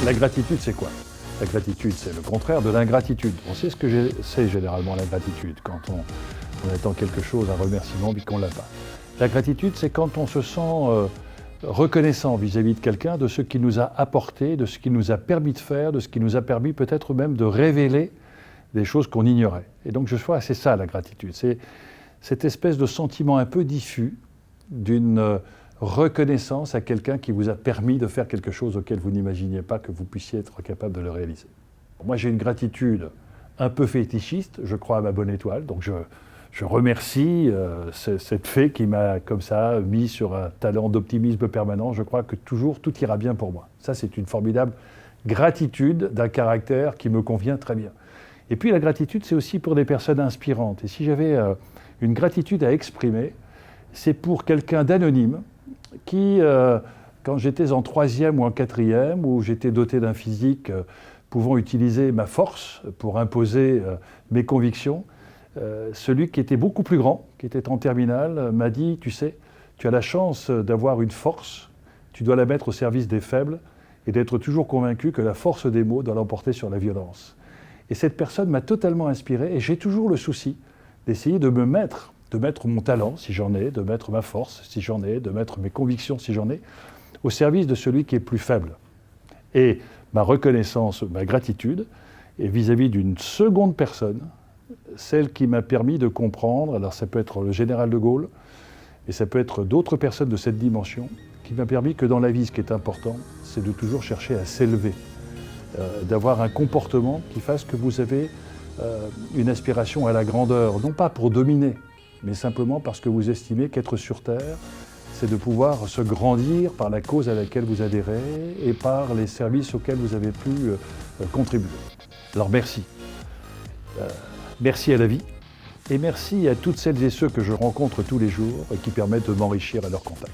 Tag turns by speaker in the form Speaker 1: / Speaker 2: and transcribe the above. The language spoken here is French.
Speaker 1: La gratitude, c'est quoi? La gratitude, c'est le contraire de l'ingratitude. On sait ce que c'est généralement l'ingratitude, quand on attend quelque chose, un remerciement, puis qu'on ne l'a pas. La gratitude, c'est quand on se sent reconnaissant vis-à-vis de quelqu'un, de ce qu'il nous a apporté, de ce qu'il nous a permis de faire, de ce qui nous a permis peut-être même de révéler des choses qu'on ignorait. Et donc, je crois que c'est ça la gratitude. C'est cette espèce de sentiment un peu diffus d'une reconnaissance à quelqu'un qui vous a permis de faire quelque chose auquel vous n'imaginiez pas que vous puissiez être capable de le réaliser. Moi, j'ai une gratitude un peu fétichiste, je crois à ma bonne étoile, donc je remercie cette fée qui m'a comme ça mis sur un talent d'optimisme permanent. Je crois que toujours tout ira bien pour moi. Ça, c'est une formidable gratitude d'un caractère qui me convient très bien. Et puis la gratitude, c'est aussi pour des personnes inspirantes. Et si j'avais une gratitude à exprimer, c'est pour quelqu'un d'anonyme qui, quand j'étais en 3e ou en 4e, où j'étais doté d'un physique pouvant utiliser ma force pour imposer mes convictions, celui qui était beaucoup plus grand, qui était en terminale, m'a dit « Tu sais, tu as la chance d'avoir une force, tu dois la mettre au service des faibles et d'être toujours convaincu que la force des mots doit l'emporter sur la violence. » Et cette personne m'a totalement inspiré et j'ai toujours le souci d'essayer de mettre mon talent, si j'en ai, de mettre ma force, si j'en ai, de mettre mes convictions, si j'en ai, au service de celui qui est plus faible. Et ma reconnaissance, ma gratitude est vis-à-vis d'une seconde personne, celle qui m'a permis de comprendre, alors ça peut être le général de Gaulle, et ça peut être d'autres personnes de cette dimension, qui m'a permis que dans la vie, ce qui est important, c'est de toujours chercher à s'élever, d'avoir un comportement qui fasse que vous avez une aspiration à la grandeur, non pas pour dominer, mais simplement parce que vous estimez qu'être sur Terre, c'est de pouvoir se grandir par la cause à laquelle vous adhérez et par les services auxquels vous avez pu contribuer. Alors merci. Merci à la vie et merci à toutes celles et ceux que je rencontre tous les jours et qui permettent de m'enrichir à leur contact.